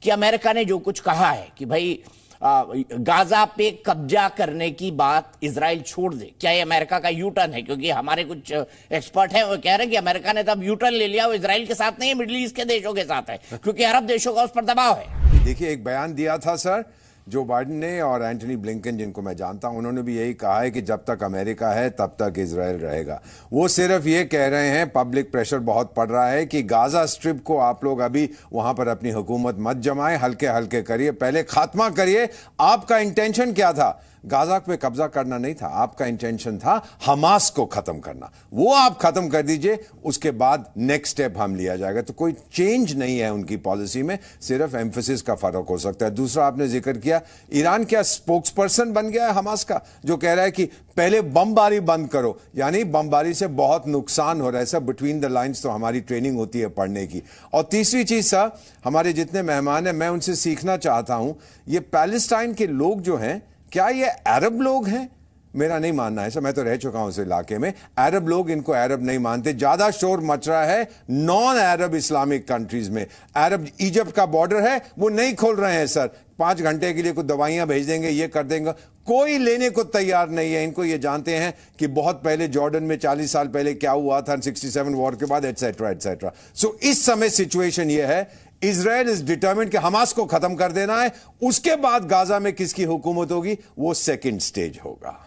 कि अमेरिका ने जो कुछ कहा है कि भाई गाजा पे कब्जा करने की बात इजराइल छोड़ दे, क्या ये अमेरिका का यू टर्न है? क्योंकि हमारे कुछ एक्सपर्ट हैं वो कह रहे हैं कि अमेरिका ने तब यू टर्न ले लिया, वो इजराइल के साथ नहीं है, मिडिल ईस्ट के देशों के साथ है, क्योंकि अरब देशों का उस पर दबाव है। देखिए, एक बयान दिया था सर जो बाइडेन ने, और एंटनी ब्लिंकन जिनको मैं जानता हूं, उन्होंने भी यही कहा है कि जब तक अमेरिका है तब तक इजराइल रहेगा। वो सिर्फ ये कह रहे हैं, पब्लिक प्रेशर बहुत पड़ रहा है कि गाजा स्ट्रिप को आप लोग अभी वहां पर अपनी हुकूमत मत जमाएं, हल्के हल्के करिए, पहले खात्मा करिए। आपका इंटेंशन क्या था? गाजा पे कब्जा करना नहीं था, आपका इंटेंशन था हमास को खत्म करना। वो आप खत्म कर दीजिए, उसके बाद नेक्स्ट स्टेप हम लिया जाएगा। तो कोई चेंज नहीं है उनकी पॉलिसी में, सिर्फ एम्फेसिस का फर्क हो सकता है। दूसरा, आपने जिक्र किया ईरान क्या स्पोक्स पर्सन बन गया है हमास का, जो कह रहा है कि पहले बमबारी बंद करो, यानी बमबारी से बहुत नुकसान हो रहा है। सब बिटवीन द लाइंस तो हमारी ट्रेनिंग होती है पढ़ने की। और तीसरी चीज सर, हमारे जितने मेहमान हैं मैं उनसे सीखना चाहता हूं, ये पैलेस्टाइन के लोग जो हैं, क्या ये अरब लोग हैं? मेरा नहीं मानना है सर, मैं तो रह चुका हूं उस इलाके में। अरब लोग इनको अरब नहीं मानते। ज्यादा शोर मच रहा है नॉन अरब इस्लामिक कंट्रीज में। अरब इजिप्ट का बॉर्डर है वो नहीं खोल रहे हैं सर, 5 घंटे के लिए कुछ दवाइयां भेज देंगे, ये कर देंगे, कोई लेने को तैयार नहीं है। इनको ये जानते हैं कि बहुत पहले जॉर्डन में 40 साल पहले क्या हुआ था, 67 वॉर के बाद, एटसेट्रा एटसेट्रा। सो इस समय सिचुएशन ये है, इजराइल इज डिटर्मिन्ड कि हमास को खत्म कर देना है। उसके बाद गाजा में किसकी हुकूमत होगी, वो सेकंड स्टेज होगा।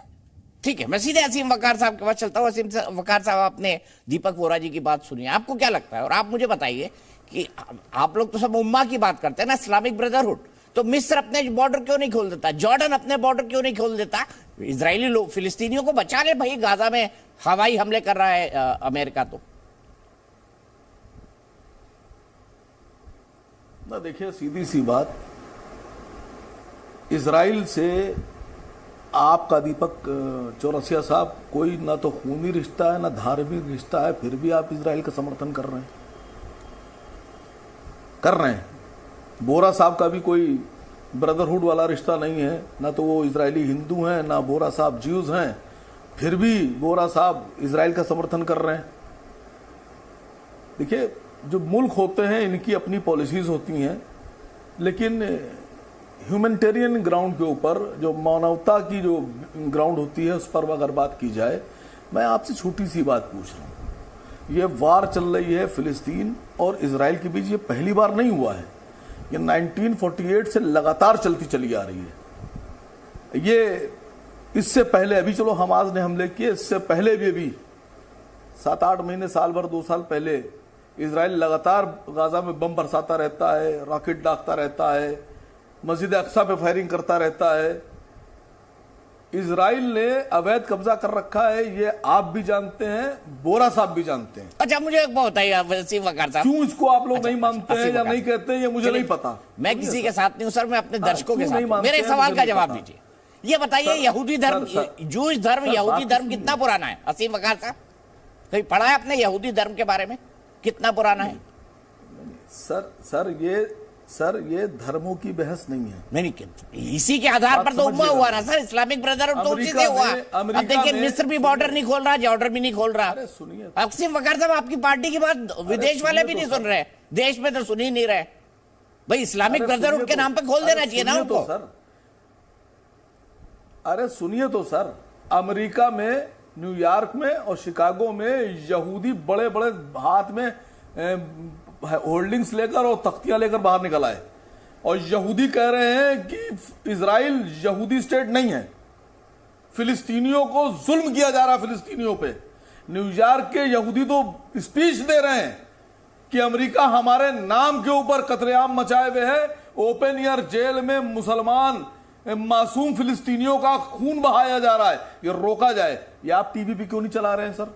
ठीक है, मैं सीधे असीम वकार साहब के पास चलता हूं। असीम वकार साहब, आपने दीपक वोरा जी की बात सुनी, आपको क्या लगता है? और आप मुझे बताइए कि आप लोग तो सब उम्मा की बात करते हैं ना, इस्लामिक ब्रदरहुड, तो मिस्र अपने बॉर्डर क्यों नहीं खोल देता? जॉर्डन अपने बॉर्डर क्यों नहीं खोल देता? इजरायली लोग फिलिस्तीनियों को बचा ले भाई, गाजा में हवाई हमले कर रहा है अमेरिका। तो ना देखिए, सीधी सी बात, इजराइल से आपका दीपक चौरसिया साहब कोई ना तो खूनी रिश्ता है ना धार्मिक रिश्ता है, फिर भी आप इजराइल का समर्थन कर रहे हैं। बोरा साहब का भी कोई ब्रदरहुड वाला रिश्ता नहीं है, ना तो वो इजरायली हिंदू हैं, ना बोरा साहब ज्यूज हैं, फिर भी बोरा साहब इजराइल का समर्थन कर रहे हैं। देखिए, जो मुल्क होते हैं इनकी अपनी पॉलिसीज होती हैं, लेकिन ह्यूमैनिटेरियन ग्राउंड के ऊपर, जो मानवता की जो ग्राउंड होती है, उस पर अगर बात की जाए, मैं आपसे छोटी सी बात पूछ रहा हूँ। ये वार चल रही है फिलिस्तीन और इजराइल के बीच, ये पहली बार नहीं हुआ है, ये 1948 से लगातार चलती चली आ रही है। ये इससे पहले, अभी चलो हमास ने हमले किए, इससे पहले भी 7-8 महीने, साल भर, 2 साल पहले इजराइल लगातार गाजा में बम बरसाता रहता है, रॉकेट दागता रहता है, मस्जिद अक्सा पे फायरिंग करता रहता है। इजराइल ने अवैध कब्जा कर रखा है, ये आप भी जानते हैं, बोरा साहब भी जानते हैं। अच्छा, मुझे एक बात बताइए असीम वकार साहब, क्यों इसको आप लोग नहीं मानते हैं या नहीं कहते हैं, ये मुझे नहीं पता। मैं किसी के साथ नहीं हूं सर, मैं अपने दर्शकों के साथ। मेरे सवाल का जवाब दीजिए। ये बताइए, यहूदी धर्म, जूश धर्म, यहूदी धर्म कितना पुराना है? असीम वकार साहब, कहीं पढ़ा है आपने यहूदी धर्म के बारे में, कितना पुराना है? सर, ये धर्मों की बहस नहीं है। नहीं, इसी के आधार पर तो हुआ ना सर, इस्लामिक ब्रदरहुड तो उसी से हुआ। अब देखिए, मिस्र भी बॉर्डर नहीं खोल रहा, जॉर्डन भी नहीं खोल रहा। अरे सुनिए, असीम वकार साहब, आपकी पार्टी की बात विदेश वाले भी नहीं सुन रहे, देश में तो सुन ही नहीं रहे भाई। इस्लामिक ब्रदरहुड के नाम पे खोल देना चाहिए ना उनको। अरे सुनिए तो सर, अमेरिका में, न्यूयॉर्क में और शिकागो में यहूदी बड़े बड़े हाथ में होल्डिंग्स लेकर और तख्तियां लेकर बाहर निकल आए, और यहूदी कह रहे हैं कि इजराइल यहूदी स्टेट नहीं है, फिलिस्तीनियों को जुल्म किया जा रहा है फिलिस्तीनियों पे। न्यूयॉर्क के यहूदी तो स्पीच दे रहे हैं कि अमेरिका हमारे नाम के ऊपर कत्लेआम मचाए हुए है, ओपन एयर जेल में मुसलमान मासूम फिलिस्तीनियों का खून बहाया जा रहा है, ये रोका जाए। ये आप टीवी पे क्यों नहीं चला रहे हैं सर?